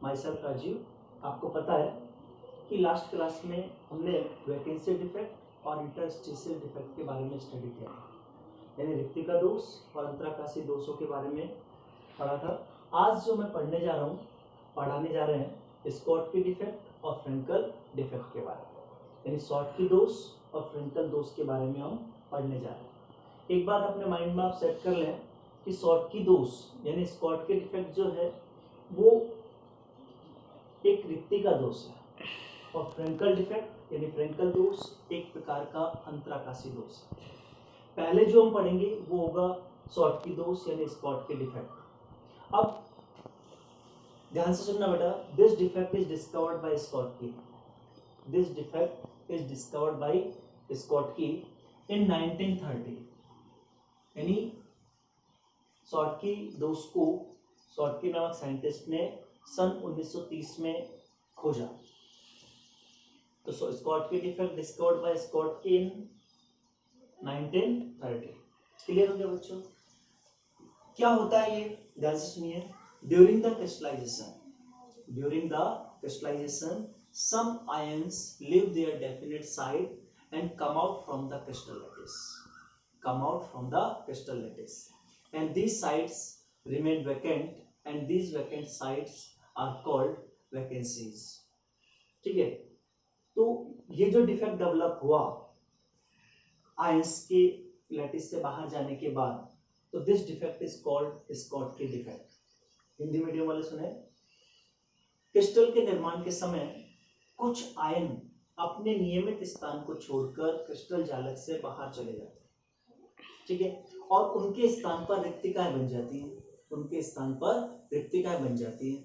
My self Rajiv. आपको पता है कि लास्ट क्लास में हमने वैकेंसी डिफेक्ट और इंटरस्टिशियल डिफेक्ट के बारे में स्टडी किया था, यानी रिक्तिका दोष और अंतराकाशी दोषों के बारे में पढ़ा था। आज जो मैं पढ़ाने जा रहे हैं स्कॉटकी डिफेक्ट और फ्रेंकल डिफेक्ट के बारे में, यानी शॉर्टकी दोष और फ्रेंकल दोष के बारे में हम पढ़ने जा रहे हैं। एक बात अपने माइंड में आप सेट कर लें कि शॉर्टकी दोष यानी स्कॉटकी डिफेक्ट जो है वो एक रिक्तिका दोष है और फ्रेंकल डिफेक्ट यानी फ्रेंकल दोष एक प्रकार का अंतराकाशी दोष है। पहले जो हम पढ़ेंगे वो होगा शॉर्टकी दोष यानी स्कॉटकी डिफेक्ट। अब ध्यान से सुनना बेटा, this defect is discovered by Schottky. This defect is discovered by Schottky in 1930, यानी शॉर्टकी दोष को शॉर्टकी नामक साइंटिस्ट ने सन 1930 में खोजा। तो Schottky defect discovered by Schottky in 1930। Clear हो गया बच्चों? क्या होता है ये, ध्यान से सुनिए। During the crystallization some ions leave their definite site and come out from the crystal lattice, and these sites remain vacant, and these vacant sites are called vacancies। ठीक है, तो ये जो डिफेक्ट डेवलप हुआ आयंस के lattice से बाहर जाने के बाद, तो this defect is called Schottky defect. Hindi medium वाले सुने, क्रिस्टल के निर्माण के समय कुछ आयन अपने नियमित स्थान को छोड़कर क्रिस्टल जालक से बाहर चले जाते हैं, ठीक है, और उनके स्थान पर रिक्तिकाएं बन जाती हैं।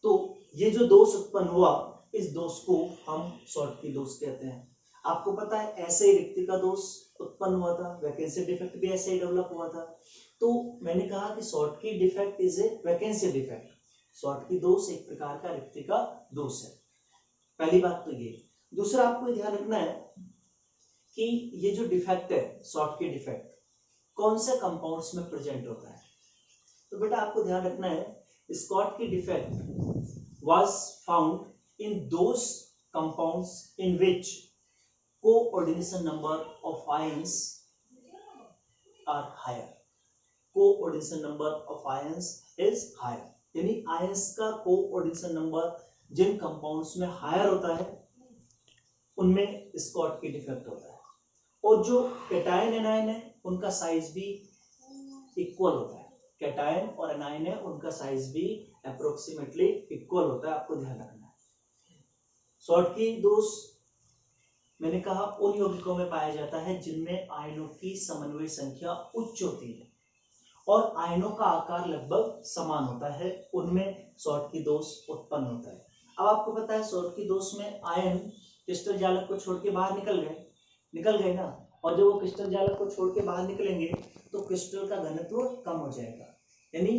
तो ये जो दोष उत्पन्न हुआ, इस दोष को हम शॉर्टकी दोष कहते हैं। आपको पता है ऐसे ही रिक्तिका दोष उत्पन्न हुआ था, वैकेंसी डिफेक्ट भी ऐसे ही डेवलप हुआ था। तो मैंने कहा कि Schottky defect is a vacancy defect. Schottky दोष एक प्रकार का रिक्तिका दोष है, पहली बात तो ये। दूसरा आपको ध्यान रखना है कि ये जो डिफेक्ट है शॉर्टकी डिफेक्ट कौन से कंपाउंड्स में प्रेजेंट होता है। तो बेटा आपको ध्यान रखना है Schottky defect was found in those compounds in which coordination number of ions are higher. Coordination number of ions is higher, यानी आयंस का कोऑर्डिनेशन नंबर जिन कंपाउंड्स में हायर होता है उनमें स्कॉटकी डिफेक्ट होता है, और जो कैटायन एनायन है उनका साइज भी इक्वल होता है। कैटायन और एनायन है उनका साइज भी अप्रोक्सीमेटली इक्वल होता है, आपको ध्यान रखना है। शॉर्टकी दोष मैंने कहा उन यौगिकों में पाया जाता है जिनमें आयनों की समन्वय संख्या उच्च होती है और आयनों का आकार लगभग समान होता है, उनमें शॉर्टकी दोष उत्पन्न होता है। अब आपको पता है शॉर्टकी दोष में आयन क्रिस्टल जालक को छोड़ के बाहर निकल गए ना, और जब वो क्रिस्टल जालक को छोड़ के बाहर निकलेंगे तो क्रिस्टल का घनत्व कम हो जाएगा, यानी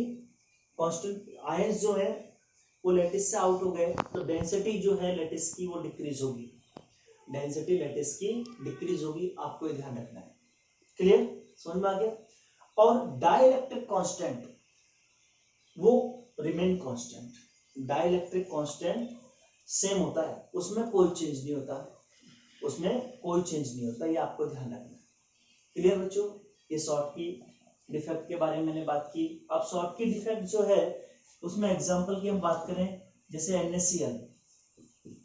कांस्टेंट आयंस जो है वो लैटिस से आउट हो गए, तो डेंसिटी जो है लैटिस की वो डिक्रीज होगी, आपको ये ध्यान रखना है। क्लियर, समझ में आ गया? और डाइलेक्ट्रिक कांस्टेंट वो remain constant, dielectric constant same होता है, उसमें कोई चेंज नहीं होता, ये आपको ध्यान रखना है। क्लियर बच्चों? ये शॉर्टकी डिफेक्ट के बारे में मैंने बात की। अब शॉर्टकी डिफेक्ट जो है उसमें एग्जांपल की हम बात करें, जैसे NaCl,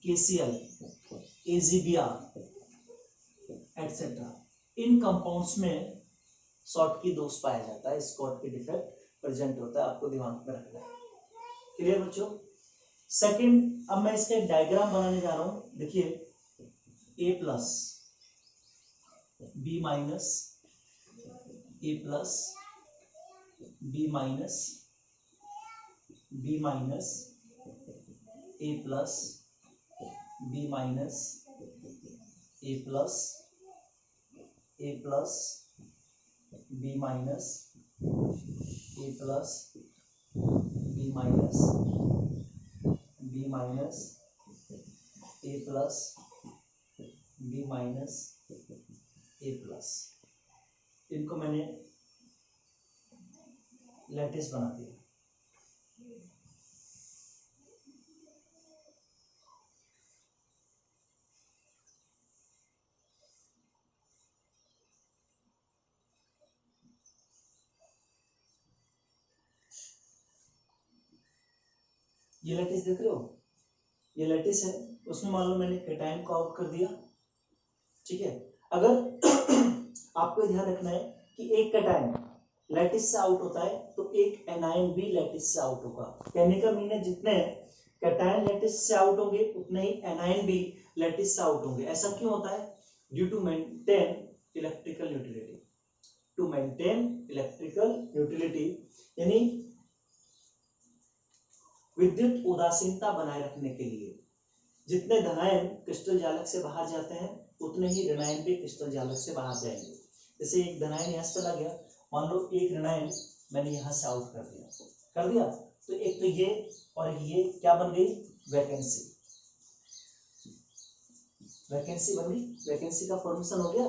KCl, AgBr एक्सेट्रा, इन कंपाउंड्स में शॉर्टकी दोष पाया जाता है, शॉर्टकी डिफेक्ट प्रेजेंट होता है, आपको दिमाग में रखना है। क्लियर बच्चों? सेकंड, अब मैं इसका एक डायग्राम बनाने जा रहा हूं, देखिए A plus B minus A plus B minus B minus A plus B minus A plus A plus B minus A plus B minus B minus A plus B minus A plus, इनको मैंने lattice बना दिया। ये lattice देख रहे हो, ये lattice है, उसमें मान लो मैंने कैटायन को आउट कर दिया, ठीक है। अगर आपको ध्यान रखना है कि एक कैटायन लैटिस से आउट होता है तो एक एनायन भी लैटिस से आउट होगा। कहने का मीन है जितने कैटायन लैटिस से आउट होंगे उतने ही एनायन भी लैटिस से आउट होंगे। ऐसा क्यों होता है? Due to maintain electrical neutrality, to maintain electrical neutrality, यानी विद्युत उदासीनता बनाए रखने के लिए। जितने धनायन क्रिस्टल जालक से बाहर जाते हैं उतने ही ऋणायन भी क्रिस्टल जालक से बाहर जाएंगे। जैसे एक धनायन यहाँ से चला गया, मान लो एक ऋणायन मैंने यहाँ से आउट कर दिया, तो एक तो ये और ये क्या बन गई? वैकेंसी, वैकेंसी बन गई। वैकेंसी का फॉर्मेशन हो गया,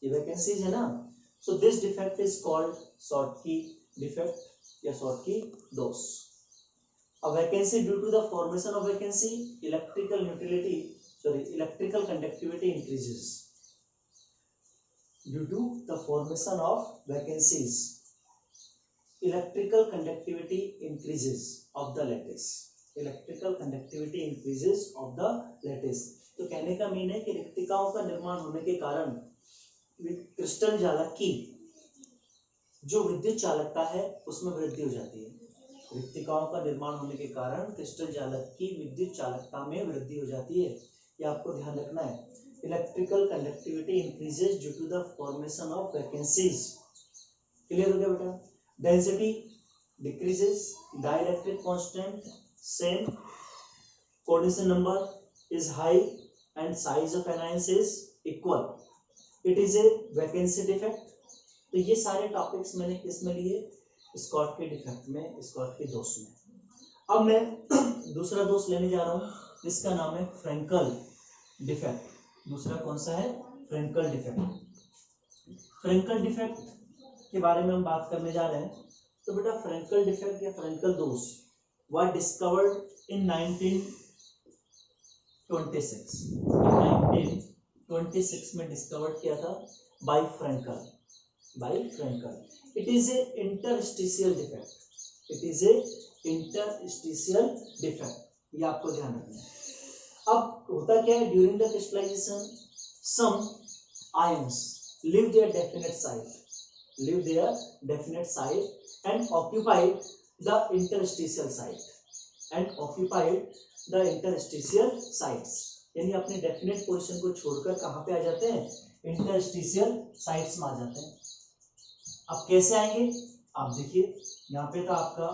ये वैकेंसीज है ना। So this defect is called Schottky defect या शॉर्टकी दोष। A vacancy due to the formation of vacancy, electrical conductivity increases. Due to the formation of vacancies, electrical conductivity increases of the lattice. Electrical conductivity increases of the lattice. तो कहने का mean है कि रिक्तिकाओं का निर्माण होने के कारण क्रिस्टल जालक की जो विद्युत चालकता है उसमें वृद्धि हो जाती है। रिक्तिकाओं का निर्माण होने के कारण क्रिस्टल जालक की विद्युत चालकता में वृद्धि हो जाती है, ये आपको ध्यान रखना है। Electrical conductivity increases due to the formation of vacancies. Clear हो गया बेटा? Density decreases, dielectric constant same, coordination number is high and size of anions is equal. It is a vacancy defect. तो ये सारे टॉपिक्स मैंने किसमें लिए? Schottky defect में, स्कॉटकी दोष में। अब मैं दूसरा दोष लेने जा रहा हूं जिसका नाम है फ्रेंकल डिफेक्ट। दूसरा कौन सा है? Frenkel defect. फ्रेंकल डिफेक्ट के बारे में हम बात करने जा रहे हैं। तो बेटा फ्रेंकल डिफेक्ट या फ्रेंकल दोष वाज डिस्कवर्ड इन 1926 में डिस्कवर्ड किया था by Frenkel. It is a interstitial defect. It is a interstitial defect. ये आपको ध्यान रखना है। अब होता क्या है? During the crystallization, some ions leave their definite site, and occupied the interstitial sites. यानी अपने डेफिनेट पोजीशन को छोड़कर कहाँ पे आ जाते हैं? इंटरस्टिशियल साइट्स में आ जाते हैं। अब कैसे आएंगे? आप देखिए, यहाँ पे था आपका A+,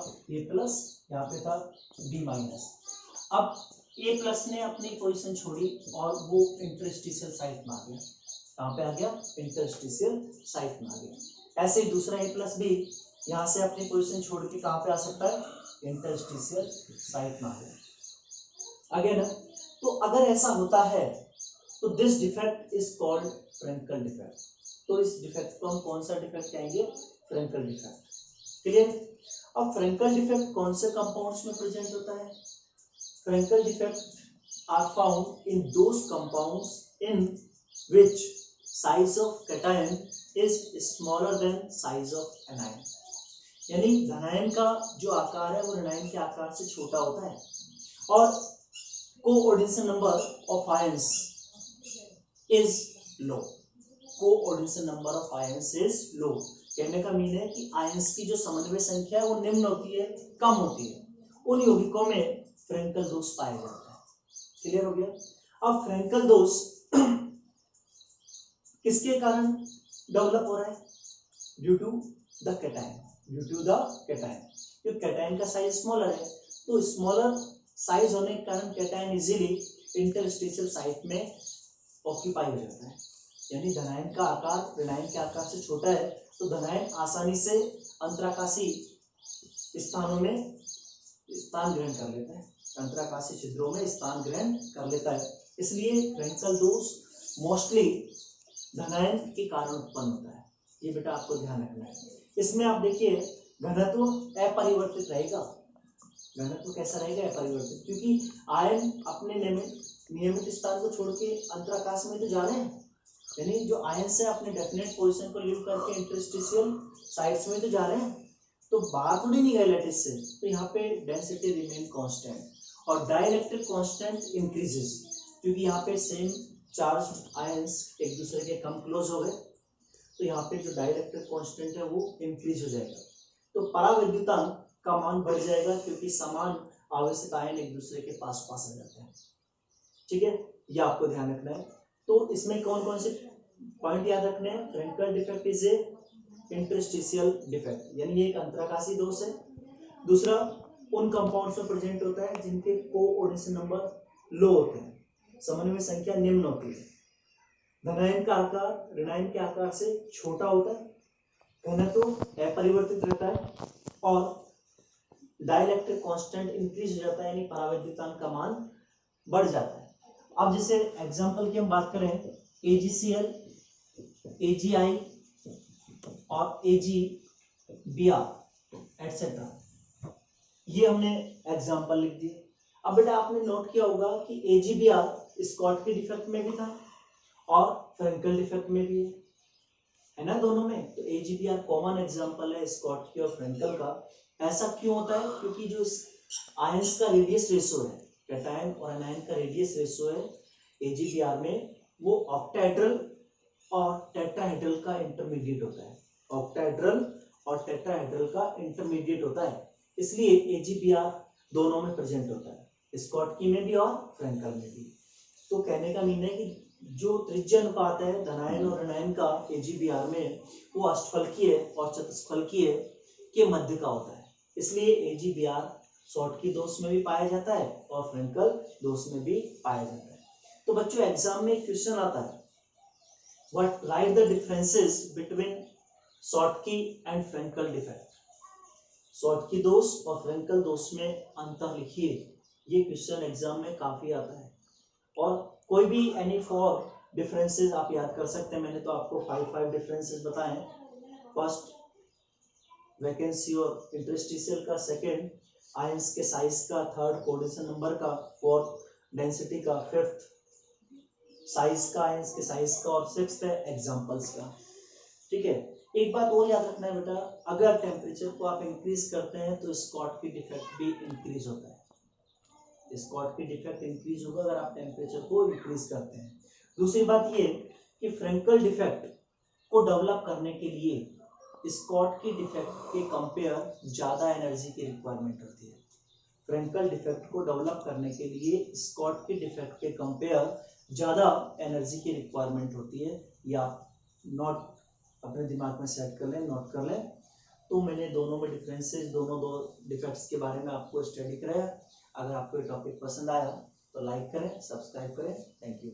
यहाँ पे था B-। अब A+ ने अपनी पोजीशन छोड़ी और वो इंटरस्टिशियल साइट में आ गया। कहाँ पे आ गया? इंटरस्टिशियल साइट में आ गया। ऐसे ही दूसरा A+ भी यहाँ से अपनी पोजीशन छोड़ के कहाँ पे आ सकता है? इंटरस्टिशियल साइट में आ गया। अगेन, तो अगर ऐसा होता है तो this defect is called Frenkel defect. तो इस डिफेक्ट को हम कौन सा डिफेक्ट कहेंगे? Frenkel defect. क्लियर? अब फ्रेंकल डिफेक्ट कौन से कंपाउंड्स में प्रेजेंट होता है? Frenkel defect are found in those compounds in which size of cation is smaller than size of anion. यानी धनायन का जो आकार है वो ऋणायन के आकार से छोटा होता है और coordination number of ions is low. Coordination number of ions is low. कहने का मीन है कि आयंस की जो समन्वय संख्या है वो निम्न होती है, कम होती है। उन यौगिकों में फ्रेंकल दोष पाया जाता है। क्लियर हो गया? अब फ्रेंकल दोष किसके कारण डेवलप हो रहा है? Due to the cation. तो कैटायन का साइज स्मॉलर है, तो स्मॉलर साइज होने के कारण कैटायन इजीली इंटरस्टिशियल साइट में ऑक्यूपाई हो जाता है। यानी धनायन का आकार ऋणायन के आकार से छोटा है तो धनायन आसानी से अंतराकाशी स्थानों में स्थान ग्रहण कर लेता है, अंतराकाशी छिद्रों में स्थान ग्रहण कर लेता है। इसलिए फ्रेंकल दोष मोस्टली धनायन के कारण उत्पन्न होता है। ये बेटा आपको ध्यान रखना है। इसमें आप देखिए घनत्व अपरिवर्तित रहेगा। घनत्व कैसा रहेगा? अपरिवर्तित, क्योंकि आयन अपने नियमित स्थान को छोड़ के अंतराकाश में तो जा रहे हैं। यानी जो आयन से अपने डेफिनेट पोजीशन को लीव करके इंटरस्टिशियल साइट्स में तो जा रहे हैं, तो बाहर थोड़ी नहीं गए लैटिस से, तो यहाँ पे डेंसिटी रिमेन कांस्टेंट। और डाइलेक्ट्रिक कांस्टेंट इंक्रीजेस, क्योंकि यहाँ पे सेम चार्ज आयंस एक दूसरे के कम क्लोज हो गए, तो यहाँ पे जो डाइलेक्ट्रिक कांस्टेंट है वो इंक्रीज हो जाएगा, तो परावैद्युतांक का मान बढ़ जाएगा, क्योंकि समान आवश्यक आयन एक दूसरे के पास पास आ जाते हैं। ठीक है, ये आपको ध्यान रखना है। तो इसमें कौन कौन से पॉइंट याद रखने हैं? Frenkel defect is a interstitial defect, यानी ये एक अंतराकाशी दोष है। दूसरा, उन कंपाउंड्स में प्रेजेंट होता है जिनके कोऑर्डिनेशन नंबर लो होते हैं, समन्वय संख्या निम्न होती है, धनायन का आकार ऋणायन के आकार से छोटा होता है, घनत्व अपरिवर्तित रहता है, और डाइलेक्ट्रिक कांस्टेंट इंक्रीज हो जाता है, यानी परावैद्युतांक का मान बढ़ जाता है। अब जैसे एग्जांपल की हम बात करें, AgCl, AgI और AgBr एटसेट्रा, ये हमने एग्जांपल लिख दिए। अब बेटा आपने नोट किया होगा कि AgBr स्कॉटकी डिफेक्ट में भी था और फ्रेंकल डिफेक्ट में भी है ना, दोनों में। तो AgBr कॉमन एग्जांपल है स्कॉटकी और फ्रेंकल का। ऐसा क्यों होता है? क्योंकि जो आयंस का रेडियस रेशियो है, कैटायन और एनायन का रेडियस रेशियो है AgBr में, वो ऑक्टाहेड्रल और टेट्राहेड्रल का इंटरमीडिएट होता है, ऑक्टाहेड्रल और टेट्राहेड्रल का इंटरमीडिएट होता है, इसलिए AgBr दोनों में प्रेजेंट होता है, स्कॉटकी में भी और फ्रेंकल में भी। तो कहने का मीन है कि जो त्रिज्या अनुपात है धनायन और ऋणायन का AgBr में, वो अष्टफलकीय और चतुष्फलकीय के मध्य का होता है, इसलिए AgBr शॉर्टकी दोष में भी पाया जाता है और फ्रेंकल दोष में भी पाया जाता है। तो बच्चों एग्जाम में क्वेश्चन आता है, what write the differences between Schottky and Frenkel defect, Schottky दोष और फ्रेंकल दोष में अंतर लिखिए। ये क्वेश्चन एग्जाम में काफी आता है, और कोई भी एनी 4 डिफरेंसेस आप याद कर सकते हैं। मैंने तो आपको 5 डिफरेंसेस बताए। फर्स्ट, वैकेंसी और इंटरस्टिशियल का, सेकंड आयंस के साइज का, थर्ड कोऑर्डिनेशन नंबर का, फोर्थ डेंसिटी का, फिफ्थ साइज का, आयंस के साइज का, और सिक्स्थ है एग्जांपल्स का। ठीक है, एक बात और याद रखना है बेटा, अगर टेम्परेचर को आप इंक्रीज करते हैं तो स्कॉटकी डिफेक्ट भी इंक्रीज होता है, स्कॉटकी डिफेक्ट इंक्रीज होगा अगर आप टेम्परेचर को इंक्रीज करते हैं। दूसरी बात ये कि फ्रेंकल डिफेक्ट को डेवलप करने के लिए स्कॉटकी डिफेक्ट के कंपेयर ज्यादा एनर्जी की रिक्वायरमेंट होती है। फ्रेंकल डिफेक्ट को डेवलप करने के लिए स्कॉटकी डिफेक्ट के कंपेयर ज्यादा एनर्जी की रिक्वायरमेंट होती है। या नोट अपने दिमाग में सेट कर लें, नोट कर लें। तो मैंने दोनों में डिफरेंसेस, दोनों दो डिफेक्ट्स के बारे में आपको स्टडी कराया। अगर आपको ये टॉपिक पसंद आया तो लाइक करें, सब्सक्राइब करें। Thank you.